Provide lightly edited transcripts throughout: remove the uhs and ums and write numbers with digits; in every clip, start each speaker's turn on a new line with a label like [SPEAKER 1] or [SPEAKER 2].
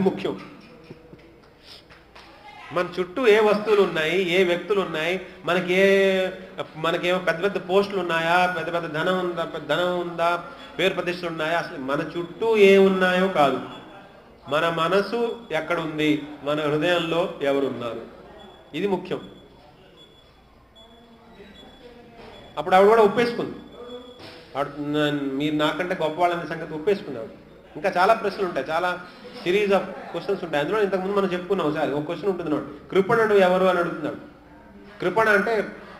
[SPEAKER 1] ముఖ్యం. మన చుట్టూ ఏ వస్తువులు ఉన్నాయి, ఏ వ్యక్తులు ఉన్నాయి, మనకేమో పెద్ద పెద్ద పోస్టులు ఉన్నాయా, పెద్ద పెద్ద ధనం ఉందా, పేరు ప్రతిష్టలు ఉన్నాయా, అసలు మన చుట్టూ ఏ ఉన్నాయో కాదు, మన మనసు ఎక్కడుంది, మన హృదయంలో ఎవరున్నారు, ఇది ముఖ్యం. అప్పుడు ఆవిడ కూడా ఒప్పేసుకుంది. మీరు నాకంటే గొప్పవాళ్ళనే సంగతి ఒప్పేసుకున్నాడు. ఇంకా చాలా ప్రశ్నలు ఉంటాయి, చాలా సిరీస్ ఆఫ్ క్వశ్చన్స్ ఉంటాయి. అందులో ఇంతకుముందు మనం చెప్పుకున్నాం ఒకసారి. ఒక క్వశ్చన్ ఉంటుంది, కృపణుడు ఎవరు అని అడుగుతున్నాడు. కృపణ అంటే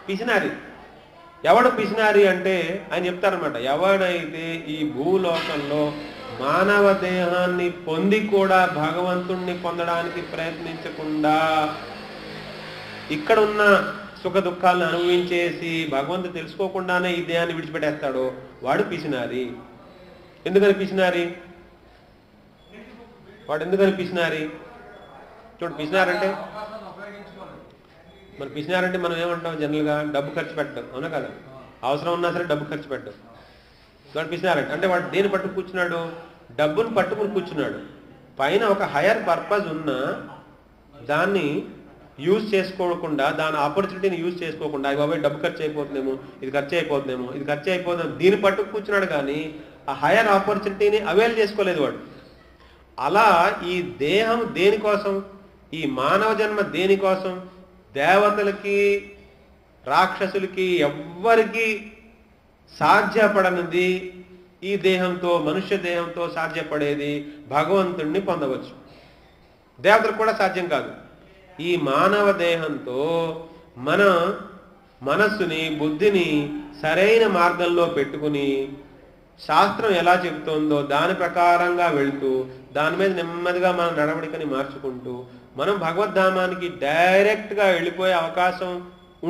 [SPEAKER 1] పిసినారి. ఎవడు పిసినారి అంటే ఆయన చెప్తారనమాట, ఎవడైతే ఈ భూలోకంలో మానవ దేహాన్ని పొంది కూడా భగవంతుణ్ణి పొందడానికి ప్రయత్నించకుండా ఇక్కడున్న సుఖ దుఃఖాలను అనుభవించేసి భగవంతుడు తెలుసుకోకుండానే ఈ దేహాన్ని విడిచిపెట్టేస్తాడో వాడు పిసినారి. ఎందుకని పిసినారి? వాడు ఎందుకని పిసినారి? చూడు, పిసినారంటే మరి పిసినారంటే మనం ఏమంటాం జనరల్గా, డబ్బు ఖర్చు పెట్టడం, అవునా కదా? అవసరం ఉన్నా సరే డబ్బు ఖర్చు పెట్టడం. వాడు పిసినారంటే అంటే వాడు దేని పట్టు కూర్చున్నాడు? డబ్బును పట్టుకుని కూర్చున్నాడు. పైన ఒక హయ్యర్ పర్పస్ ఉన్నా దాన్ని యూజ్ చేసుకోకుండా, దాని ఆపర్చునిటీని యూజ్ చేసుకోకుండా, బాబాయ్ డబ్బు ఖర్చు అయిపోతుందేమో, ఇది ఖర్చు అయిపోతుందేమో, ఇది ఖర్చు అయిపోతుందేమో, దీన్ని పట్టుకు కూర్చున్నాడు. కానీ ఆ హయ్యర్ ఆపర్చునిటీని అవైల్ చేసుకోలేదు వాడు. అలా ఈ దేహం దేనికోసం, ఈ మానవ జన్మ దేనికోసం? దేవతలకి, రాక్షసులకి ఎవ్వరికి సాధ్యపడనిది ఈ దేహంతో, మనుష్య దేహంతో సాధ్యపడేది భగవంతుణ్ణి పొందవచ్చు. దేవతలకు కూడా సాధ్యం కాదు. ఈ మానవ దేహంతో మన మనస్సుని, బుద్ధిని సరైన మార్గంలో పెట్టుకుని శాస్త్రం ఎలా చెబుతోందో దాని ప్రకారంగా వెళుతూ దాని మీద నెమ్మదిగా మన నడవడికని మార్చుకుంటూ మనం భగవద్ధామానికి డైరెక్ట్గా వెళ్ళిపోయే అవకాశం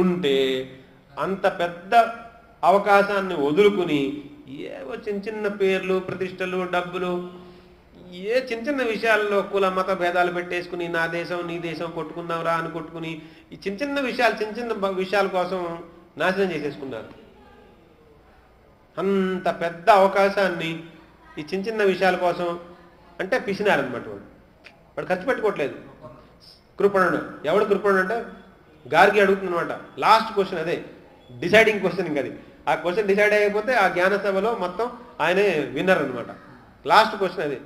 [SPEAKER 1] ఉంటే, అంత పెద్ద అవకాశాన్ని వదులుకుని ఏవో చిన్న చిన్న పేర్లు, ప్రతిష్టలు, డబ్బులు, ఏ చిన్న చిన్న విషయాల్లో కుల మత భేదాలు పెట్టేసుకుని నా దేశం నీ దేశం కొట్టుకుందాం రా అని కొట్టుకుని ఈ చిన్న చిన్న విషయాల కోసం నాశనం చేసేసుకున్నారు. అంత పెద్ద అవకాశాన్ని ఈ చిన్న చిన్న విషయాల కోసం అంటే పిసినారనమాట. వాడు ఖర్చు పెట్టుకోవట్లేదు. కృపణుడు ఎవడు? కృపణుడు అంటే గారికి అడుగుతుందనమాట. లాస్ట్ క్వశ్చన్ అదే, డిసైడింగ్ క్వశ్చన్. ఇంకా అది ఆ క్వశ్చన్ డిసైడ్ అయిపోతే ఆ జ్ఞాన సభలో మొత్తం ఆయనే విన్నర్ అనమాట. లాస్ట్ క్వశ్చన్ అదే.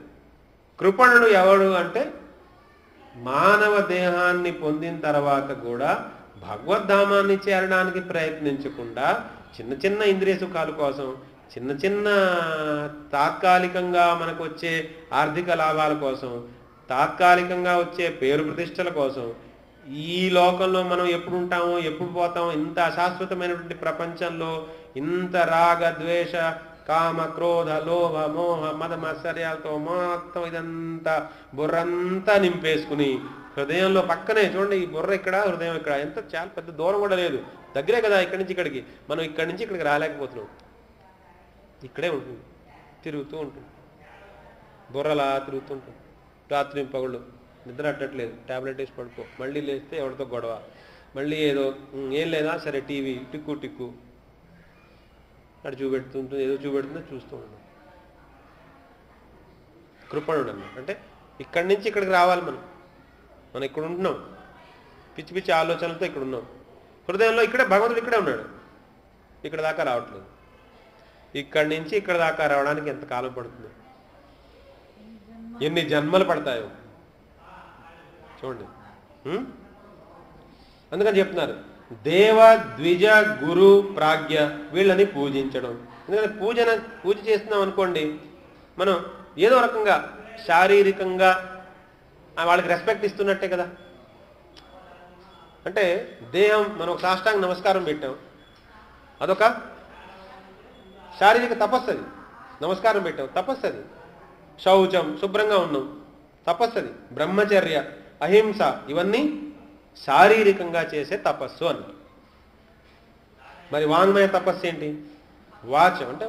[SPEAKER 1] కృపణుడు ఎవడు అంటే మానవ దేహాన్ని పొందిన తర్వాత కూడా భగవద్ధామాన్ని చేరడానికి ప్రయత్నించకుండా చిన్న చిన్న ఇంద్రియ సుఖాల కోసం, చిన్న చిన్న తాత్కాలికంగా మనకు వచ్చే ఆర్థిక లాభాల కోసం, తాత్కాలికంగా వచ్చే పేరు ప్రతిష్టల కోసం, ఈ లోకంలో మనం ఎప్పుడు ఉంటామో ఎప్పుడు పోతామో, ఇంత అశాశ్వతమైనటువంటి ప్రపంచంలో ఇంత రాగ ద్వేష కామ క్రోధ లోభ మోహ మద మత్సర్యాలతో మొత్తం ఇదంతా బుర్రంతా నింపేసుకుని హృదయంలో పక్కనే చూడండి, ఈ బుర్ర ఇక్కడ, హృదయం ఇక్కడ, ఎంత చాలా పెద్ద దూరం కూడా లేదు, దగ్గరే కదా ఇక్కడి నుంచి ఇక్కడికి. మనం ఇక్కడి నుంచి ఇక్కడికి రాలేకపోతున్నాం. ఇక్కడే ఉంటుంది, తిరుగుతూ ఉంటుంది, బుర్రలా తిరుగుతుంటుంది. రాత్రి పగుళ్ళు నిద్ర అట్టట్లేదు, ట్యాబ్లెట్ వేసి పడుకో, మళ్ళీ లేస్తే ఎవరితో గొడవ, మళ్ళీ ఏదో ఏం లేదా సరే టీవీ టిక్కు టిక్కు అటు చూపెడుతుంటుంది, ఏదో చూపెడుతుందో చూస్తూ ఉన్నాం. కృపణుడు అన్నమాట. అంటే ఇక్కడి నుంచి ఇక్కడికి రావాలి. మనం ఇక్కడ ఉంటున్నాం, పిచ్చి పిచ్చి ఆలోచనలతో ఇక్కడ ఉన్నాం. హృదయంలో ఇక్కడే భగవంతుడు ఇక్కడే ఉన్నాడు, ఇక్కడ దాకా రావట్లేదు. ఇక్కడి నుంచి ఇక్కడ దాకా రావడానికి ఎంత కాలం పడుతుంది, ఎన్ని జన్మలు పడతాయో చూడండి. అందుకని చెప్తున్నారు దేవ ద్విజ గురు ప్రాజ్ఞ వీళ్ళని పూజించడం. ఎందుకంటే పూజ చేస్తున్నాం అనుకోండి, మనం ఏదో రకంగా శారీరకంగా వాళ్ళకి రెస్పెక్ట్ ఇస్తున్నట్టే కదా. అంటే దేహం మనం ఒక సాష్టాంగ నమస్కారం పెట్టాం, అదొక శారీరక తపస్సది. నమస్కారం పెట్టాం, తపస్సది. శౌచం, శుభ్రంగా ఉన్నాం, తపస్సది. బ్రహ్మచర్య, అహింస, ఇవన్నీ శారీరకంగా చేసే తపస్సు అన్నారు. మరి వాంగ్మయ తపస్సు ఏంటి? వాచం అంటే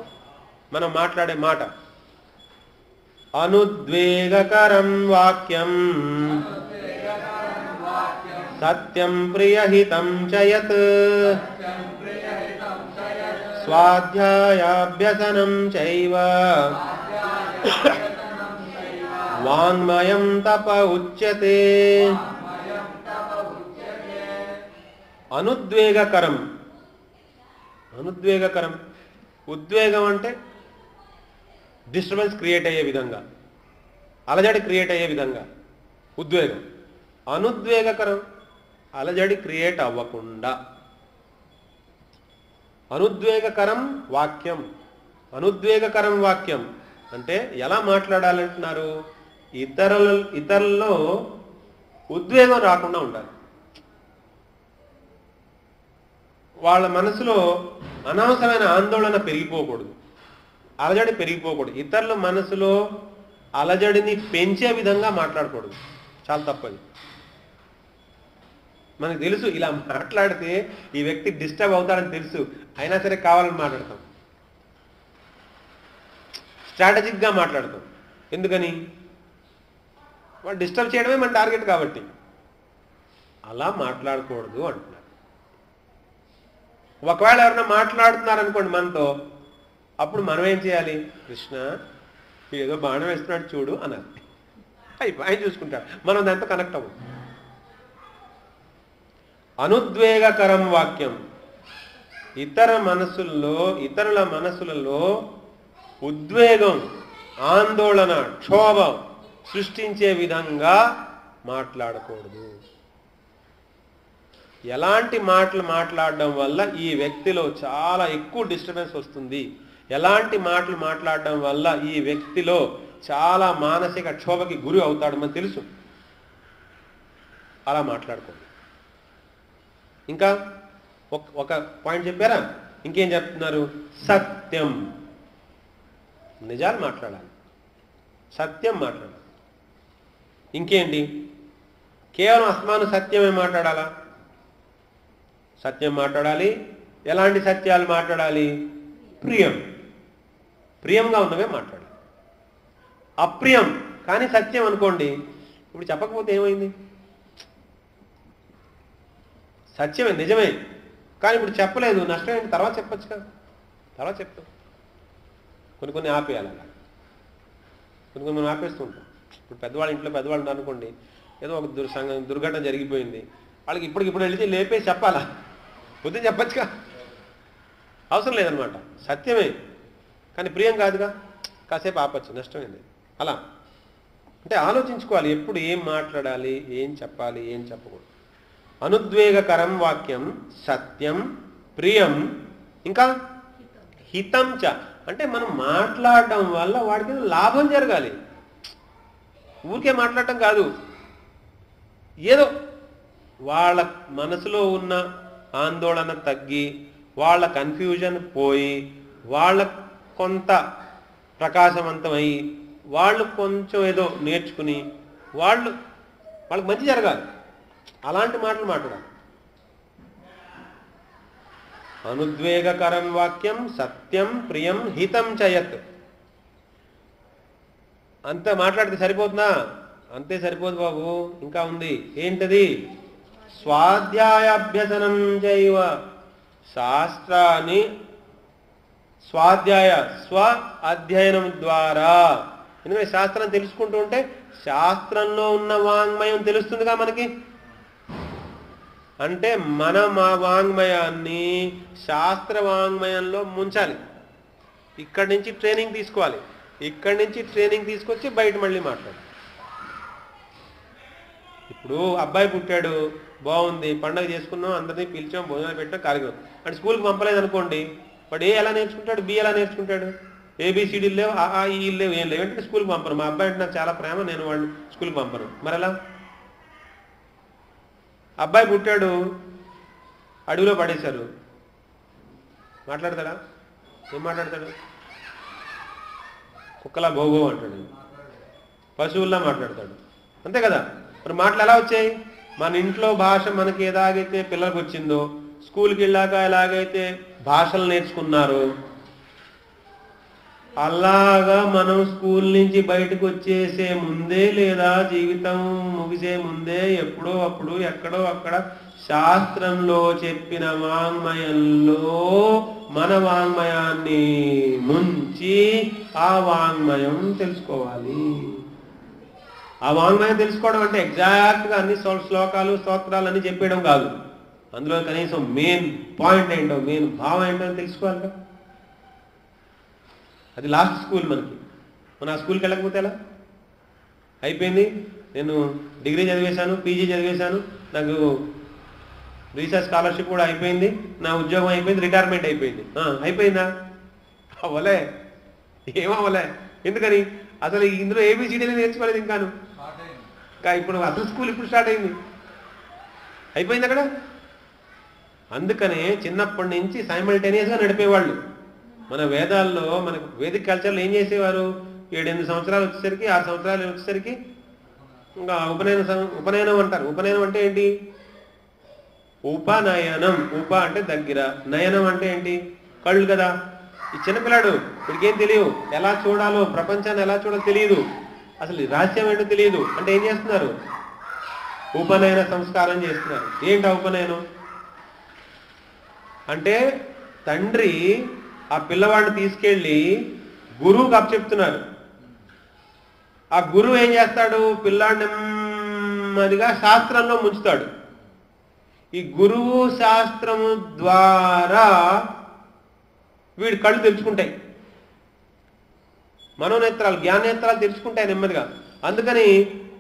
[SPEAKER 1] మనం మాట్లాడే మాట. అనుద్వేగకరం వాక్యం సత్యం ప్రియహితం చయత్ స్వాధ్యాయాభ్యసనం చైవ వాంగ్మయం తప ఉచ్యతే. అనుద్వేగకరం. అనుద్వేగకరం, ఉద్వేగం అంటే డిస్టర్బెన్స్ క్రియేట్ అయ్యే విధంగా, అలజడి క్రియేట్ అయ్యే విధంగా ఉద్వేగం. అనుద్వేగకరం, అలజడి క్రియేట్ అవ్వకుండా. అనుద్వేగకరం వాక్యం. అనుద్వేగకరం వాక్యం అంటే ఎలా మాట్లాడాలంటున్నారు? ఇతరులలో ఉద్వేగం రాకుండా ఉండాలి. వాళ్ళ మనసులో అనవసరమైన ఆందోళన పెరిగిపోకూడదు, అలజడి పెరిగిపోకూడదు. ఇతరుల మనసులో అలజడిని పెంచే విధంగా మాట్లాడకూడదు. చాలా తప్పది. మనకు తెలుసు ఇలా మాట్లాడితే ఈ వ్యక్తి డిస్టర్బ్ అవుతాడని తెలుసు, అయినా సరే కావాలని మాట్లాడతాం. స్ట్రాటజిక్గా మాట్లాడతాం. ఎందుకని? వాడు డిస్టర్బ్ చేయడమే మన టార్గెట్ కాబట్టి. అలా మాట్లాడకూడదు అంటున్నారు. ఒకవేళ ఎవరైనా మాట్లాడుతున్నారనుకోండి మనతో, అప్పుడు మనం ఏం చేయాలి? కృష్ణ ఏదో బాణం వేస్తున్నాడు చూడు అన్నారు. ఆయన చూసుకుంటాడు, మనం దాంతో కనెక్ట్ అవ్వం. అనుద్వేగకరం వాక్యం ఇతరుల మనసులలో ఉద్వేగం, ఆందోళన, క్షోభం సృష్టించే విధంగా మాట్లాడకూడదు. ఎలాంటి మాటలు మాట్లాడడం వల్ల ఈ వ్యక్తిలో చాలా ఎక్కువ డిస్టర్బెన్స్ వస్తుంది, ఎలాంటి మాటలు మాట్లాడడం వల్ల ఈ వ్యక్తిలో చాలా మానసిక క్షోభకి గురి అవుతాడు మనకు తెలుసు. అలా మాట్లాడుకోండి. ఇంకా ఒక పాయింట్ చెప్పారా? ఇంకేం చెప్తున్నారు? సత్యం. నిజాలు మాట్లాడాలి, సత్యం మాట్లాడాలి. ఇంకేంటి? కేవలం అస్మాను సత్యమే మాట్లాడాలా? సత్యం మాట్లాడాలి. ఎలాంటి సత్యాలు మాట్లాడాలి? ప్రియంగా ఉన్నవే మాట్లాడాలి. అప్రియం కానీ సత్యం అనుకోండి, ఇప్పుడు చెప్పకపోతే ఏమైంది? సత్యమే, నిజమే, కానీ ఇప్పుడు చెప్పలేదు, నష్టమేంటి? తర్వాత చెప్పొచ్చుగా, తర్వాత చెప్తాం. కొన్ని ఆపేయాలి. అలా కొన్ని మనం ఆపేస్తూ ఉంటాం. ఇప్పుడు పెద్దవాళ్ళ ఇంట్లో పెద్దవాళ్ళు ఉన్నారు అనుకోండి, ఏదో ఒక దుర్ఘటన జరిగిపోయింది, వాళ్ళకి ఇప్పుడు వెళితే లేపేసి చెప్పాలా? పొద్దున చెప్పచ్చుగా, అవసరం లేదనమాట. సత్యమే కానీ ప్రియం కాదుగా, కాసేపు ఆపచ్చు, నష్టమైంది. అలా అంటే ఆలోచించుకోవాలి ఎప్పుడు ఏం మాట్లాడాలి, ఏం చెప్పాలి, ఏం చెప్పకూడదు. అనుద్వేగకరం వాక్యం, సత్యం, ప్రియం, ఇంకా హితం చ. అంటే మనం మాట్లాడడం వల్ల వాడికి లాభం జరగాలి. ఊరికే మాట్లాడటం కాదు, ఏదో వాళ్ళ మనసులో ఉన్న ఆందోళన తగ్గి, వాళ్ళ కన్ఫ్యూజన్ పోయి, వాళ్ళ కొంత ప్రకాశవంతమై, వాళ్ళు కొంచెం ఏదో నేర్చుకుని వాళ్ళకి మంచి జరగాలి. అలాంటి మాటలు మాట్లాడాలి. అనుద్వేగకరం వాక్యం, సత్యం, ప్రియం, హితం చయత్. అంత మాట్లాడితే సరిపోతుందా? అంతే సరిపోదు బాబు, ఇంకా ఉంది. ఏంటది? స్వాధ్యాయాభ్యసనం చైవ. శాస్త్రాన్ని స్వాధ్యాయ, స్వ అధ్యయనం ద్వారా. ఎందుకంటే శాస్త్రం తెలుసుకుంటూ ఉంటే శాస్త్రంలో ఉన్న వాంగ్మయం తెలుస్తుందిగా మనకి. అంటే మన వాంగ్మయాన్ని శాస్త్ర వాంగ్మయంలో ముంచాలి. ఇక్కడి నుంచి ట్రైనింగ్ తీసుకోవాలి, ఇక్కడి నుంచి ట్రైనింగ్ తీసుకొచ్చి బయట మళ్ళీ మాట్లాడాలి. ఇప్పుడు అబ్బాయి పుట్టాడు, బాగుంది, పండగ చేసుకున్నాం, అందరినీ పిలిచాం, భోజనాలు పెట్టాం, కార్యక్రమం. అంటే స్కూల్కి పంపలేదు అనుకోండి, వాడు ఏ ఎలా నేర్చుకుంటాడు, బి ఎలా నేర్చుకుంటాడు? ఏబిసిడీలు లేవు, ఆ ఈ లేవు, ఏం లేవు. అంటే స్కూల్కి పంపను. మా అబ్బాయి అంటే నాకు చాలా ప్రేమ, నేను వాడిని స్కూల్కి పంపను. మరి ఎలా? అబ్బాయి పుట్టాడు, అడవిలో పడేశారు, మాట్లాడతాడా? ఏం మాట్లాడతాడు? కుక్కలా భోగో అంటాడు, పశువుల్లా మాట్లాడతాడు, అంతే కదా. మరి మాటలు ఎలా వచ్చాయి? మన ఇంట్లో భాష మనకి ఎలాగైతే పిల్లలకు వచ్చిందో, స్కూల్కి వెళ్ళాక ఎలాగైతే భాషలు నేర్చుకున్నారు, అలాగా మనం స్కూల్ నుంచి బయటకు వచ్చేసే ముందే లేదా జీవితం ముగిసే ముందే ఎప్పుడో అప్పుడు ఎక్కడో అక్కడ శాస్త్రంలో చెప్పిన వాంగ్మయంలో మన వాంగ్మయాన్ని ముంచి ఆ వాంగ్మయం తెలుసుకోవాలి. ఆ వాంగ్మయం తెలుసుకోవడం అంటే ఎగ్జాక్ట్గా అన్ని శ్లోకాలు స్తోత్రాలు అన్ని చెప్పేయడం కాదు. అందులో కనీసం మెయిన్ పాయింట్ ఏంటో, మెయిన్ భావం ఏంటో అని తెలుసుకోవాలి కదా. అది లాస్ట్ స్కూల్ మనకి. మనం ఆ స్కూల్కి వెళ్ళకపోతే ఎలా? అయిపోయింది, నేను డిగ్రీ చదివేశాను, పీజీ చదివేశాను, నాకు రీసెర్చ్ స్కాలర్షిప్ కూడా అయిపోయింది, నా ఉద్యోగం అయిపోయింది, రిటైర్మెంట్ అయిపోయింది. అయిపోయిందా? అవ్వలే. ఏమవ్వలే. ఎందుకని? అసలు ఇందులో ఏబిసిడీలు నేర్చుకోలేదు ఇంకాను. ఇంకా ఇప్పుడు అసలు స్కూల్ ఇప్పుడు స్టార్ట్ అయింది. అయిపోయింది అక్కడ. అందుకనే చిన్నప్పటి నుంచి సైమల్టేనియస్గా నడిపేవాళ్ళు. మన వేదాల్లో, మనకు వేదిక కల్చర్లో ఏం చేసేవారు? 7-8 సంవత్సరాలు వచ్చేసరికి, 6 సంవత్సరాలు వచ్చేసరికి ఇంకా ఉపనయనం అంటారు. ఉపనయనం అంటే ఏంటి? ఉపనయనం. ఉప అంటే దగ్గర, నయనం అంటే ఏంటి? కళ్ళు కదా. ఈ చిన్నపిల్లాడు, వీడికేం తెలియదు, ఎలా చూడాలో, ప్రపంచాన్ని ఎలా చూడాలో తెలియదు, అసలు రహస్యం ఏంటో తెలియదు. అంటే ఏం చేస్తున్నారు? ఉపనయన సంస్కారం చేస్తున్నారు. ఏంటి ఉపనయనం అంటే? తండ్రి ఆ పిల్లవాడిని తీసుకెళ్ళి గురువుకి అప్పచెప్తున్నారు. ఆ గురువు ఏం చేస్తాడు? పిల్లాడిని నెమ్మదిగా శాస్త్రంలో ముంచుతాడు. ఈ గురువు శాస్త్రము ద్వారా వీడి కళ్ళు తెరుచుకుంటాయి, మనోనేత్రాలు, జ్ఞానేత్రాలు తెరుచుకుంటాయి నెమ్మదిగా. అందుకని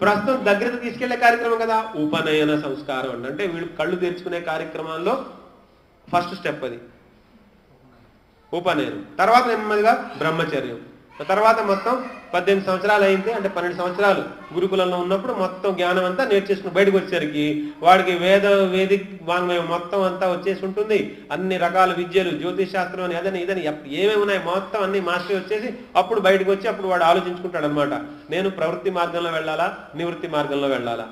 [SPEAKER 1] ప్రస్తుతం దగ్గరకు తీసుకెళ్లే కార్యక్రమం కదా ఉపనయన సంస్కారం అంటే. వీడు కళ్ళు తెరుచుకునే కార్యక్రమాల్లో ఫస్ట్ స్టెప్ అది ఉపనయనం. తర్వాత నెమ్మదిగా బ్రహ్మచర్యం. తర్వాత మొత్తం 18 సంవత్సరాలు అయింది అంటే 12 సంవత్సరాలు గురుకులంలో ఉన్నప్పుడు మొత్తం జ్ఞానం అంతా నేర్చేసుకుని బయటకు వచ్చేసరికి వాడికి వేదిక వాంగ్మయం మొత్తం అంతా వచ్చేసి ఉంటుంది. అన్ని రకాల విద్యలు, జ్యోతిష్ శాస్త్రం అని, అదని ఇదని ఏమేమి ఉన్నాయి మొత్తం అన్ని మాస్టర్ వచ్చేసి అప్పుడు బయటకు వచ్చి అప్పుడు వాడు ఆలోచించుకుంటాడు అనమాట. నేను ప్రవృత్తి మార్గంలో వెళ్ళాలా, నివృత్తి మార్గంలో వెళ్ళాలా?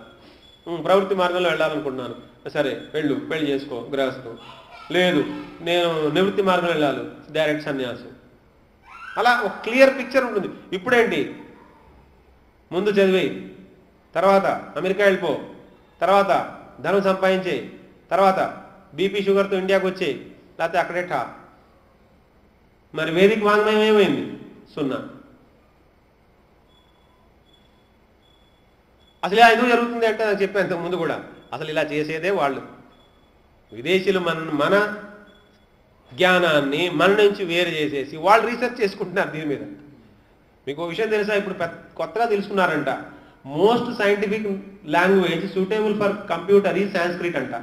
[SPEAKER 1] ప్రవృత్తి మార్గంలో వెళ్ళాలనుకుంటున్నాను. సరే వెళ్ళు, పెళ్లి చేసుకో, గృహస్థు. లేదు, నేను నివృత్తి మార్గంలో వెళ్ళాలి, డైరెక్ట్ సన్యాసం. అలా ఒక క్లియర్ పిక్చర్ ఉంటుంది. ఇప్పుడేంటి? ముందు చదివి, తర్వాత అమెరికా వెళ్ళిపో, తర్వాత ధనం సంపాదించే, తర్వాత బీపీ షుగర్తో ఇండియాకి వచ్చే, లేకపోతే అక్కడే ఠా. మరి వేదిక వాంగ్మయం ఏమైంది? 0. అసలు ఇలా ఎందుకు జరుగుతుంది అంటే నాకు చెప్పాను ఇంతకు ముందు కూడా. అసలు ఇలా చేసేదే వాళ్ళు. విదేశీయులు మన జ్ఞానాన్ని మన నుంచి వేరు చేసేసి వాళ్ళు రీసెర్చ్ చేసుకుంటున్నారు దీని మీద. మీకు ఒక విషయం తెలుసా? ఇప్పుడు కొత్తగా తెలుసుకున్నారంట, most scientific language suitable for computer ఈ సాంస్క్రిట్ అంట.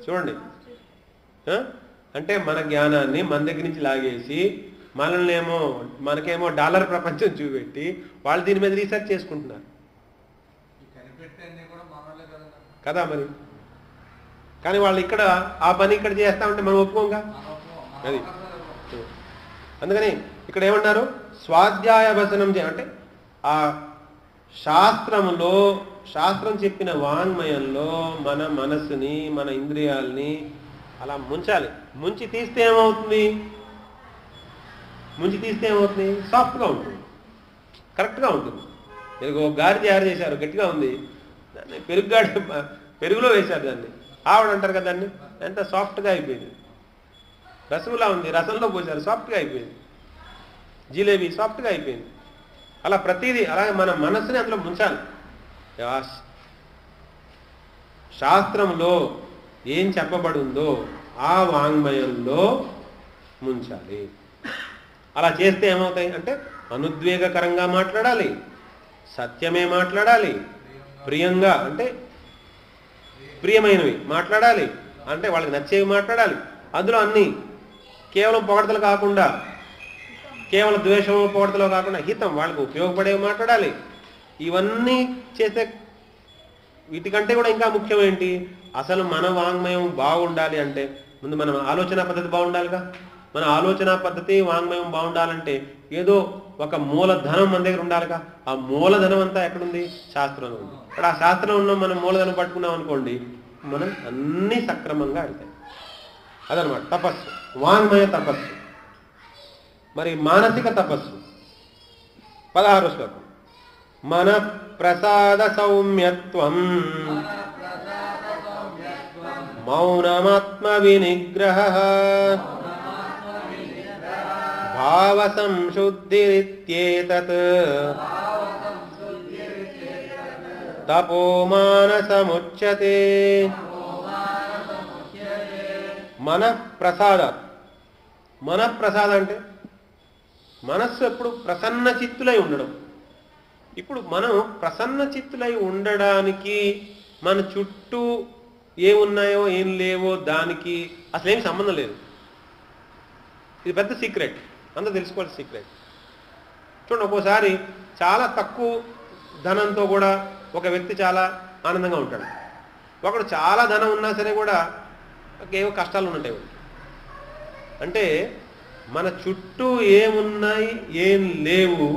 [SPEAKER 1] చూడండి, అంటే మన జ్ఞానాన్ని మన దగ్గర నుంచి లాగేసి మనకేమో డాలర్ ప్రపంచం చూపెట్టి వాళ్ళు దీని మీద రీసెర్చ్ చేసుకుంటున్నారు కదా మరి. కానీ వాళ్ళు ఇక్కడ ఆ పని ఇక్కడ చేస్తా ఉంటే మనం ఒప్పుకోంగా అది. అందుకని ఇక్కడ ఏమన్నారు? స్వాధ్యాయ భసనం అంటే ఆ శాస్త్రం చెప్పిన వాంగ్మయంలో మన మనస్సుని, మన ఇంద్రియాలని అలా ముంచాలి. ముంచి తీస్తే ఏమవుతుంది? సాఫ్ట్గా ఉంటుంది, కరెక్ట్గా ఉంటుంది. మీరు ఒక గారి తయారు చేశారు, గట్టిగా ఉంది, దాన్ని పెరుగులో వేశారు దాన్ని, ఆవిడ అంటారు కదా దాన్ని, ఎంత సాఫ్ట్గా అయిపోయింది. రసగుల్లా ఉంది, రసంలో పోసారు, సాఫ్ట్గా అయిపోయింది. జిలేబీ సాఫ్ట్గా అయిపోయింది. అలా ప్రతిదీ అలాగే మన మనస్సుని అందులో ముంచాలి. శాస్త్రంలో ఏం చెప్పబడిందో ఆ వాంగ్మయంలో ముంచాలి. అలా చేస్తే ఏమవుతాయి అంటే అనుద్వేగకరంగా మాట్లాడాలి, సత్యమే మాట్లాడాలి, ప్రియంగా అంటే ప్రియమైనవి మాట్లాడాలి, అంటే వాళ్ళకి నచ్చేవి మాట్లాడాలి. అందులో అన్నీ కేవలం పొగడతలు కాకుండా, కేవలం ద్వేషం పొగడతలో కాకుండా హితం, వాళ్ళకు ఉపయోగపడేవి మాట్లాడాలి. ఇవన్నీ చేసే వీటికంటే కూడా ఇంకా ముఖ్యం ఏంటి? అసలు మన వాంగ్మయం బాగుండాలి అంటే ముందు మన ఆలోచన పద్ధతి బాగుండాలిగా. మన ఆలోచన పద్ధతి, వాంగ్మయం బాగుండాలంటే ఏదో ఒక మూలధనం మన దగ్గర ఉండాలిగా. ఆ మూలధనం అంతా ఎక్కడుంది? శాస్త్రంలో ఉంది. ఇక్కడ ఆ శాస్త్రంలో ఉన్న మనం మూలధనం పట్టుకున్నాం అనుకోండి, మనం అన్నీ సక్రమంగా వెళ్తాయి. అదనమాట తపస్సు, వాంగ్మయ తపస్సు. మరి మానసిక తపస్సు 16వ శ్లోకం. మన ప్రసాద సౌమ్యత్వం మౌనమాత్మ వినిగ్రహ భావ సంశుద్ధిరిత్యేతత్ తపో మానసముచ్యతే. మనఃప్రసాదాత్. మనఃప్రసాదం అంటే మనస్సు ఎప్పుడు ప్రసన్న చిత్తులై ఉండడం. ఇప్పుడు మనం ప్రసన్న చిత్తులై ఉండడానికి మన చుట్టూ ఏమున్నాయో ఏం లేవో దానికి అసలేమి సంబంధం లేదు. ఇది పెద్ద సీక్రెట్, అంతా తెలుసుకోవాల్సిన సీక్రెట్. చూడండి, ఒక్కోసారి చాలా తక్కువ ధనంతో కూడా ఒక వ్యక్తి చాలా ఆనందంగా ఉంటాడు. ఒకడు చాలా ధనం ఉన్నా సరే కూడా ఏవో కష్టాలు ఉంటాయి. అంటే మన చుట్టూ ఏమున్నాయి ఏం లేవు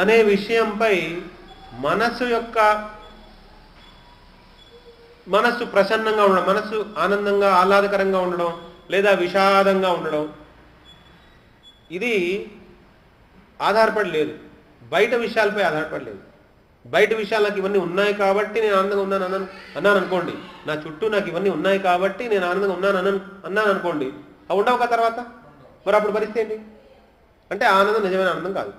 [SPEAKER 1] అనే విషయంపై మనస్సు ప్రసన్నంగా ఉండడం, మనస్సు ఆనందంగా ఆహ్లాదకరంగా ఉండడం లేదా విషాదంగా ఉండడం, ఇది ఆధారపడి లేదు. బయట విషయాలపై ఆధారపడి లేదు. బయట విషయాలు నాకు ఇవన్నీ ఉన్నాయి కాబట్టి నేను ఆనందంగా అన్నాను అనుకోండి. నా చుట్టూ నాకు ఇవన్నీ ఉన్నాయి కాబట్టి నేను ఆనందంగా అన్నాను అనుకోండి. అవి ఉండవు కదా తర్వాత. మరి అప్పుడు పరిస్థితి ఏంటి అంటే ఆనందం నిజమైన ఆనందం కాదు.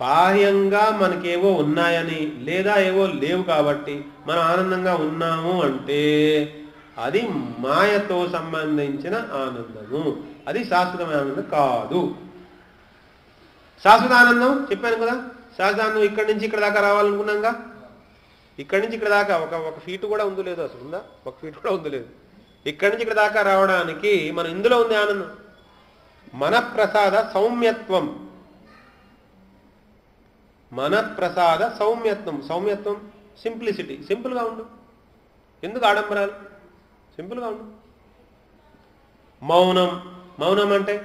[SPEAKER 1] బాహ్యంగా మనకేవో ఉన్నాయని లేదా ఏవో లేవు కాబట్టి మనం ఆనందంగా ఉన్నాము అంటే అది మాయతో సంబంధించిన ఆనందము. అది శాశ్వతమైన ఆనందం కాదు. శాశ్వత ఆనందం చెప్పాను కదా, శాశ్వత ఆనందం ఇక్కడి నుంచి ఇక్కడ దాకా రావాలనుకున్నాగా. ఇక్కడి నుంచి ఇక్కడ దాకా ఒక ఫీట్ కూడా ఉందో లేదో, అసలు ఉందా? ఒక ఫీట్ కూడా ఉందో లేదు. ఇక్కడి నుంచి ఇక్కడ దాకా రావడానికి మనం ఇందులో ఉంది ఆనందం. మనఃప్రసాద సౌమ్యత్వం. మనఃప్రసాద సౌమ్యత్వం. సౌమ్యత్వం సింప్లిసిటీ. సింపుల్గా ఉండు. ఎందుకు ఆడంబరాలు? సింపుల్గా ఉండు. మౌనం. మౌనం అంటే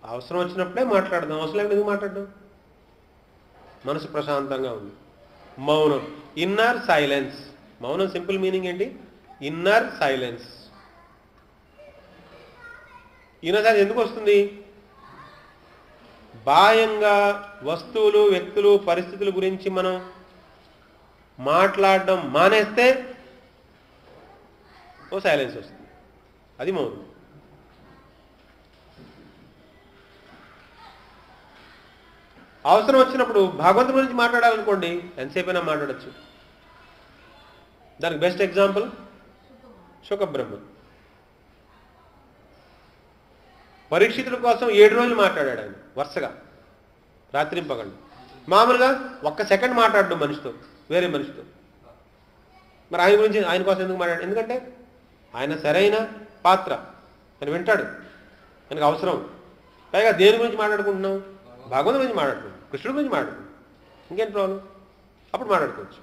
[SPEAKER 1] అవసరం వచ్చినప్పుడే మాట్లాడదాం, అవసరం లేకపోతే ఎందుకు మాట్లాడదాం? మనసు ప్రశాంతంగా ఉంది. మౌనం. Inner silence. మౌనం సింపుల్ మీనింగ్ ఏంటి? Inner silence. ఇన్నర్ సైలెన్స్ ఎందుకు వస్తుంది? బాహ్యంగా వస్తువులు, వ్యక్తులు, పరిస్థితుల గురించి మనం మాట్లాడడం మానేస్తే ఓ సైలెన్స్ వస్తుంది. అది మౌనం. అవసరం వచ్చినప్పుడు భగవంతుడి గురించి మాట్లాడాలనుకోండి, ఎంతసేపైనా మాట్లాడచ్చు. దానికి బెస్ట్ ఎగ్జాంపుల్ శుకబ్రహ్మ. పరీక్షితుల కోసం 7 రోజులు మాట్లాడాడు ఆయన వరుసగా, రాత్రింపగండి. మామూలుగా ఒక్క సెకండ్ మాట్లాడడం మనిషితో, వేరే మనిషితో. మరి ఆయన గురించి ఆయన కోసం ఎందుకు మాట్లాడాడు? ఎందుకంటే ఆయన సరైన పాత్ర, ఆయన వింటాడు, ఆయనకు అవసరం. పైగా దేని గురించి మాట్లాడుకుంటున్నాం? భగవంతుడి గురించి మాట్లాడుతున్నాం, కృష్ణుడి గురించి మాట్లాడుతున్నాం. ఇంకేం ప్రాబ్లం? అప్పుడు మాట్లాడుకోవచ్చు.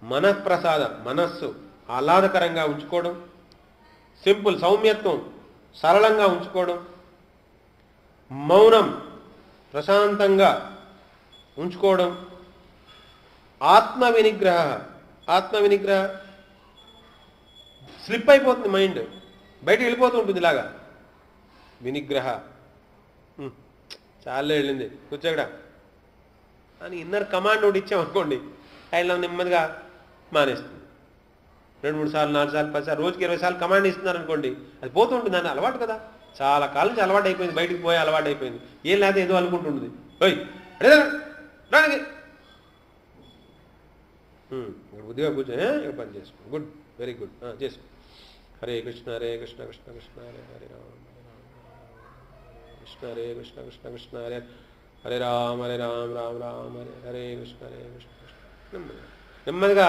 [SPEAKER 1] మనఃప్రసాద, మనస్సు ఆహ్లాదకరంగా ఉంచుకోవడం, సింపుల్ సౌమ్యత్వం సరళంగా ఉంచుకోవడం, మౌనం ప్రశాంతంగా ఉంచుకోవడం, ఆత్మ వినిగ్రహ. ఆత్మ వినిగ్రహ స్లిప్ అయిపోతుంది, మైండ్ బయట వెళ్ళిపోతూ ఉంటుంది ఇలాగా. వినిగ్రహ చాలా వెళ్ళింది కూర్చోగడ అని ఇన్నర్ కమాండ్ ఒకటి ఇచ్చామనుకోండి, ఆయన నెమ్మదిగా మానేస్తుంది. 2, 3 సార్లు, 4 సార్లు, 10 సార్లు, రోజుకి 20 సార్లు కమాండ్ ఇస్తున్నారు అనుకోండి, అది పోతూ ఉంటుంది. దాని అలవాటు కదా, చాలా కాలం నుంచి అలవాటు అయిపోయింది, బయటికి పోయే అలవాటు అయిపోయింది. ఏం లేకపోతే ఏదో అనుకుంటుంటుంది. ఓయ్ రానికి బుద్ధిగా కూర్చొని ఇక్కడ పని చేసుకో. గుడ్, వెరీ గుడ్, చేసుకో. హరే కృష్ణ హరే కృష్ణ కృష్ణ కృష్ణ హరే హరే రామ కృష్ణ హరే కృష్ణ కృష్ణ కృష్ణ హరే హరే రామ రామ రామ హరే హరే కృష్ణ కృష్ణ. నెమ్మదిగా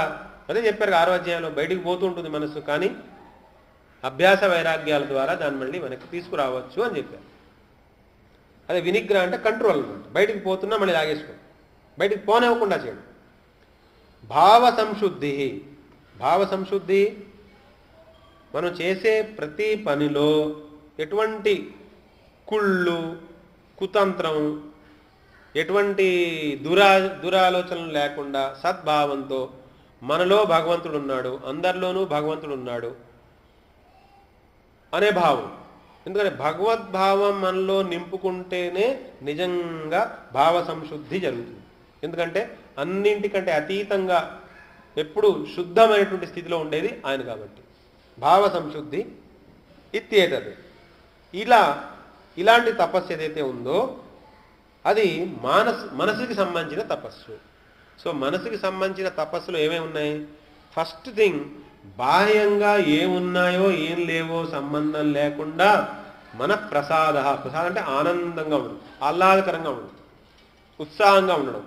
[SPEAKER 1] అదే చెప్పారు 6వ అధ్యాయంలో, బయటికి పోతూ ఉంటుంది మనస్సు, కానీ అభ్యాస వైరాగ్యాల ద్వారా దాన్ని మళ్ళీ వెనక్కి తీసుకురావచ్చు అని చెప్పారు. అదే వినిగ్రహం అంటే కంట్రోల్ అనమాట. బయటికి పోతున్నా మళ్ళీ లాగేసుకో, బయటికి పోనివ్వకుండా చేయడం. భావ సంశుద్ధి. భావ సంశుద్ధి మనం చేసే ప్రతి పనిలో ఎటువంటి కుళ్ళు, కుతంత్రం, ఎటువంటి దురాలోచనలు లేకుండా సద్భావంతో మనలో భగవంతుడు ఉన్నాడు, అందరిలోనూ భగవంతుడు ఉన్నాడు అనే భావం. ఎందుకంటే భగవద్భావం మనలో నింపుకుంటేనే నిజంగా భావ సంశుద్ధి జరుగుతుంది. ఎందుకంటే అన్నింటికంటే అతీతంగా ఎప్పుడు శుద్ధమైనటువంటి స్థితిలో ఉండేది ఆయన కాబట్టి. భావ సంశుద్ధి ఇత్యేతది. ఇలాంటి తపస్సు ఏదైతే ఉందో అది మనసుకి సంబంధించిన తపస్సు. సో మనసుకి సంబంధించిన తపస్సులు ఏమేమి ఉన్నాయి? ఫస్ట్ థింగ్, బాహ్యంగా ఏమున్నాయో ఏం లేవో సంబంధం లేకుండా మన ప్రసాదం అంటే ఆనందంగా ఉండడం, ఆహ్లాదకరంగా ఉండడం, ఉత్సాహంగా ఉండడం,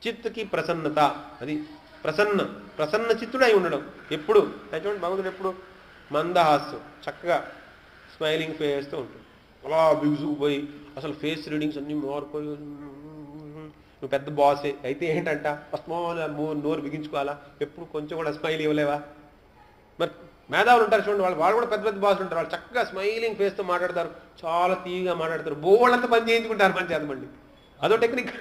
[SPEAKER 1] చిత్తుకి ప్రసన్నత, అది ప్రసన్న చిత్తుడై ఉండడం. ఎప్పుడు చూడండి, భగవంతుడు ఎప్పుడు మందహాస్యం, చక్కగా స్మైలింగ్ ఫేస్తో ఉంటుంది. అలా బిగుసుకుపోయి అసలు ఫేస్ రీడింగ్స్ అన్నీ మారిపోయి, నువ్వు పెద్ద బాసే అయితే ఏంటంట స్మాల్ నోరు బిగించుకోవాలా, ఎప్పుడు కొంచెం కూడా స్మైల్ ఇవ్వలేవా? మరి మేధావులు ఉంటారు చూడండి, వాళ్ళు కూడా పెద్ద పెద్ద బాసులు ఉంటారు. వాళ్ళు చక్కగా స్మైలింగ్ ఫేస్తో మాట్లాడతారు, చాలా తీయగా మాట్లాడతారు, బోళ్ళంతా పని చేయించుకుంటారు మన చేతమండి. అదో టెక్నిక్.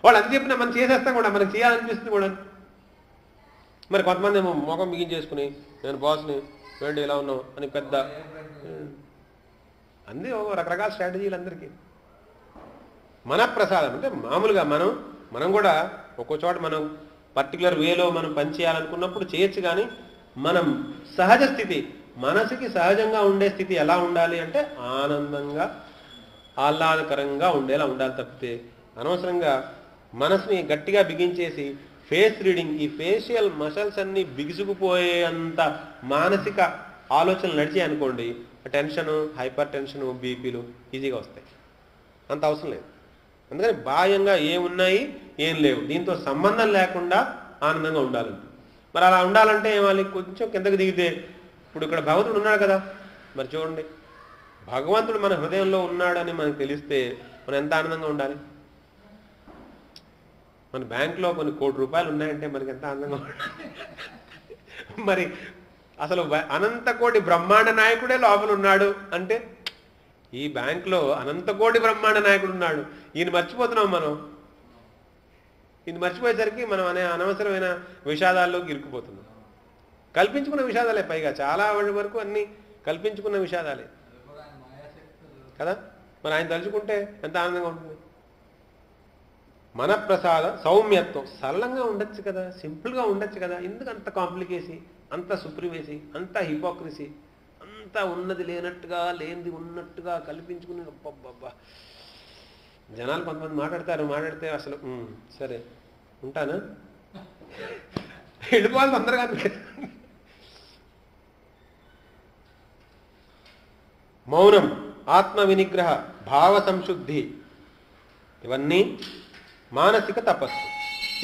[SPEAKER 1] వాళ్ళు అంత చెప్పినా మనం చేసేస్తాం కూడా, మనకు చేయాలనిపిస్తుంది కూడా. మరి కొంతమంది ఏమో ముఖం బిగించేసుకుని నేను బాస్ని వేడి ఎలా ఉన్నావు అని పెద్ద అన్నీ రకరకాల స్ట్రాటజీలు అందరికీ. మన ప్రసాదం అంటే మామూలుగా మనం కూడా ఒక్కో చోట మనం పర్టికులర్ వేలో మనం పనిచేయాలనుకున్నప్పుడు చేయొచ్చు. కానీ మనం సహజ స్థితి, మనసుకి సహజంగా ఉండే స్థితి ఎలా ఉండాలి అంటే ఆనందంగా ఆహ్లాదకరంగా ఉండేలా ఉండాలి తప్పితే అనవసరంగా మనసుని గట్టిగా బిగించేసి ఫేస్ రీడింగ్, ఈ ఫేషియల్ మసిల్స్ అన్నీ బిగుసుకుపోయేంత మానసిక ఆలోచనలు నడిచాయి అనుకోండి, టెన్షను, హైపర్ టెన్షను, బీపీలు ఈజీగా వస్తాయి. అంత అవసరం లేదు. అందుకని బాహ్యంగా ఏమున్నాయి ఏం లేవు, దీంతో సంబంధం లేకుండా ఆనందంగా ఉండాలి. మరి అలా ఉండాలంటే ఏమాలి? కొంచెం కిందకి దిగితే, ఇప్పుడు ఇక్కడ భగవంతుడు ఉన్నాడు కదా, మరి చూడండి, భగవంతుడు మన హృదయంలో ఉన్నాడని మనకు తెలిస్తే మనం ఎంత ఆనందంగా ఉండాలి. మన బ్యాంకులో కొన్ని కోటి రూపాయలు ఉన్నాయంటే మనకి ఎంత ఆనందంగా ఉండాలి. మరి అసలు అనంతకోటి బ్రహ్మాండ నాయకుడే లోపల ఉన్నాడు అంటే, ఈ బ్యాంకులో అనంతకోటి బ్రహ్మాండ నాయకుడు ఉన్నాడు, ఈయన మర్చిపోతున్నాం మనం. ఈయన మర్చిపోయేసరికి మనం అనవసరమైన విషాదాల్లోకి ఇరుక్కుపోతున్నాం. కల్పించుకున్న విషాదాలే, పైగా చాలా వరకు అన్ని కల్పించుకున్న విషాదాలే కదా. మరి ఆయన తలుచుకుంటే ఎంత ఆనందంగా ఉంటుంది. మన ప్రసాద సౌమ్యత్వం, సరళంగా ఉండొచ్చు కదా, సింపుల్గా ఉండొచ్చు కదా. ఎందుకు అంత కాంప్లికేసి, అంత సుప్రీమేసి, అంత హిపోక్రసీ, అంత ఉన్నది లేనట్టుగా లేనిది ఉన్నట్టుగా కల్పించుకుని అబ్బబ్బబ్బా. జనాలు కొంతమంది మాట్లాడితే అసలు సరే ఉంటాను, వెళ్ళిపోవాలి తొందరగా. మౌనం, ఆత్మ వినిగ్రహ, భావ సంశుద్ధి, ఇవన్నీ మానసిక తపస్సు.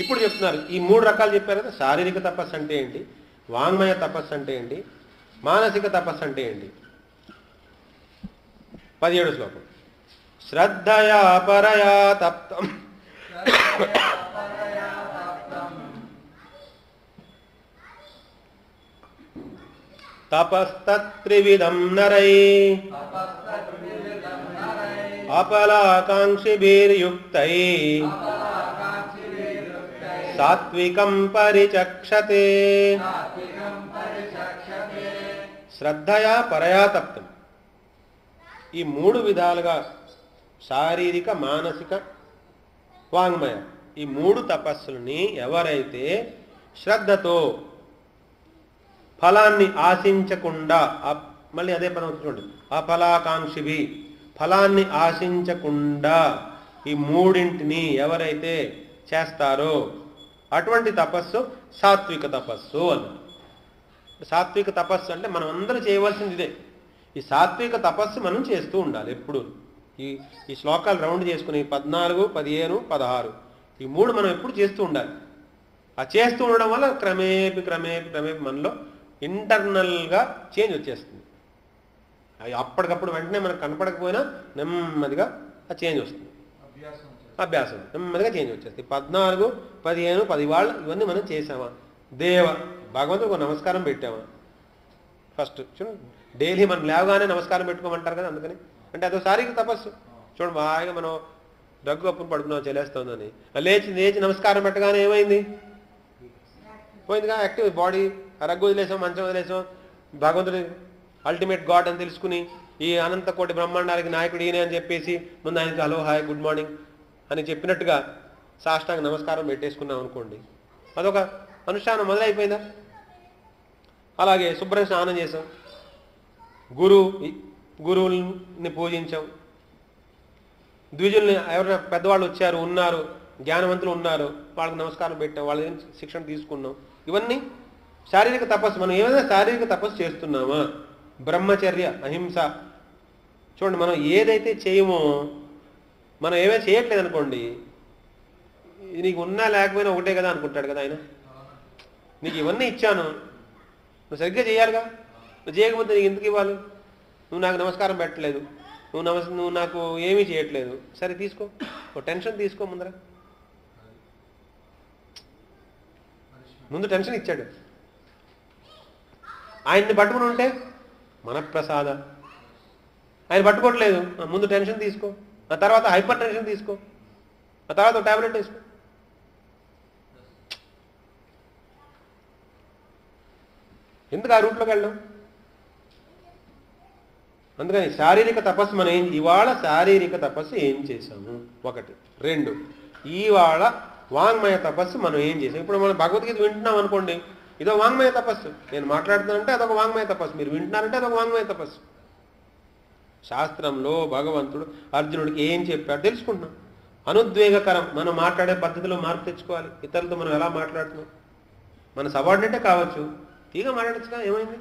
[SPEAKER 1] ఇప్పుడు చెప్తున్నారు ఈ 3 రకాలు చెప్పారు కదా. శారీరక తపస్సు అంటే ఏంటి, వాంగ్మయ తపస్సు అంటే ఏంటి, మానసిక తపస్సు అంటే ఏంటి? 17 శ్లోకం. శ్రద్ధయా పరయా తప్తం తపస్తత్రివిధం నరై అపలాకాంక్షిభిర్యుక్తై సాత్వికం పరిచక్షతే. శ్రద్ధయా పరయా తప్తం, ఈ 3 విధాలుగా శారీరక, మానసిక, వాంగ్మయ, ఈ 3 తపస్సులని ఎవరైతే శ్రద్ధతో ఫలాన్ని ఆశించకుండా, మళ్ళీ అదే పదం చూడండి, అఫలాకాంక్షిభి, ఫలాన్ని ఆశించకుండా ఈ 3ంటిని ఎవరైతే చేస్తారో అటువంటి తపస్సు సాత్విక తపస్సు అన్నమాట. సాత్విక తపస్సు అంటే మనం అందరూ చేయవలసింది ఇదే. ఈ సాత్విక తపస్సు మనం చేస్తూ ఉండాలి ఎప్పుడు. ఈ శ్లోకాలు రౌండ్ చేసుకుని 14, 15, 16 ఈ 3 మనం ఎప్పుడు చేస్తూ ఉండాలి. ఆ చేస్తూ ఉండడం వల్ల క్రమేపీ మనలో ఇంటర్నల్గా చేంజ్ వచ్చేస్తుంది. అప్పటికప్పుడు వెంటనే మనకు కనపడకపోయినా నెమ్మదిగా ఆ చేంజ్ వస్తుంది. అభ్యాసం నెమ్మదిగా చేంజ్ వచ్చేస్తుంది. 14, 15, 10 వాళ్ళు ఇవన్నీ మనం చేసామా, భగవంతుడికి ఒక నమస్కారం పెట్టామా. ఫస్ట్ చూడండి, డైలీ మనం లేవగానే నమస్కారం పెట్టుకోమంటారు కదా, అందుకని అంటే అదో శారీరక తపస్సు. చూడండి, బాగా మనం దగ్గు అప్పును పడుకున్నాం చెలేస్తుందని లేచి నమస్కారం పెట్టగానే ఏమైంది, పోయిందిగా యాక్టివ్ బాడీ. ఆ రగ్గు వదిలేసాం, మంచం వదిలేసాం, భగవంతుడి అల్టిమేట్ గాడ్ అని తెలుసుకుని ఈ అనంత కోటి బ్రహ్మాండానికి నాయకుడు ఈయన అని చెప్పేసి ముందు ఆయనకి హలో హాయ్ గుడ్ మార్నింగ్ అని చెప్పినట్టుగా సాష్టాంగ నమస్కారం పెట్టేసుకున్నాం అనుకోండి, అదొక అనుష్ఠానం మొదలైపోయిందా? అలాగే శుభ్రం స్నానం చేసాం, గురువుల్ని పూజించాం, ద్విజుల్ని ఎవరైనా పెద్దవాళ్ళు వచ్చారు ఉన్నారు, జ్ఞానవంతులు ఉన్నారు, వాళ్ళకి నమస్కారం పెట్టాం, వాళ్ళ నుంచి శిక్షణ తీసుకున్నాం. ఇవన్నీ శారీరక తపస్సు. మనం ఏమైనా శారీరక తపస్సు చేస్తున్నామా? బ్రహ్మచర్య, అహింస. చూడండి, మనం ఏదైతే చేయమో, మనం ఏమైనా చేయట్లేదు అనుకోండి, నీకు ఉన్నా లేకపోయినా ఒకటే కదా అనుకుంటాడు కదా ఆయన. నీకు ఇవన్నీ ఇచ్చాను, నువ్వు సరిగ్గా చేయాలిగా. నువ్వు చేయకపోతే నీకు ఎందుకు ఇవ్వాలి? నువ్వు నాకు నమస్కారం పెట్టలేదు, నువ్వు నాకు ఏమీ చేయట్లేదు. సరే తీసుకో, ఓ టెన్షన్ తీసుకో. ముందు టెన్షన్ ఇచ్చాడు. ఆయన్ని పట్టుకుని ఉంటే మన ప్రసాద. ఆయన పట్టుకోవట్లేదు, ముందు టెన్షన్ తీసుకో, ఆ తర్వాత హైపర్ టెన్షన్ తీసుకో, ఆ తర్వాత టాబ్లెట్ వేసుకో. ఎందుకు ఆ రూట్లోకి వెళ్ళడం? అందుకని శారీరక తపస్సు మనం ఇవాళ శారీరక తపస్సు ఏం చేశాము? ఒకటి. రెండు, ఇవాళ వాంగ్మయ తపస్సు మనం ఏం చేసాం? ఇప్పుడు మనం భగవద్గీత వింటున్నాం అనుకోండి, ఇదో వాంగ్మయ తపస్సు. నేను మాట్లాడుతున్నానంటే అదొక వాంగ్మయ తపస్సు, మీరు వింటున్నారంటే అదొక వాంగ్మయ తపస్సు. శాస్త్రంలో భగవంతుడు అర్జునుడికి ఏం చెప్పాడు తెలుసుకుంటున్నాం. అనుద్వేగకరం, మనం మాట్లాడే పద్ధతిలో మార్పు తెచ్చుకోవాలి. ఇతరులతో మనం ఎలా మాట్లాడుతున్నాం, మన సబార్డినేటే కావచ్చు, తీగా మాట్లాడచ్చుగా, ఏమైంది?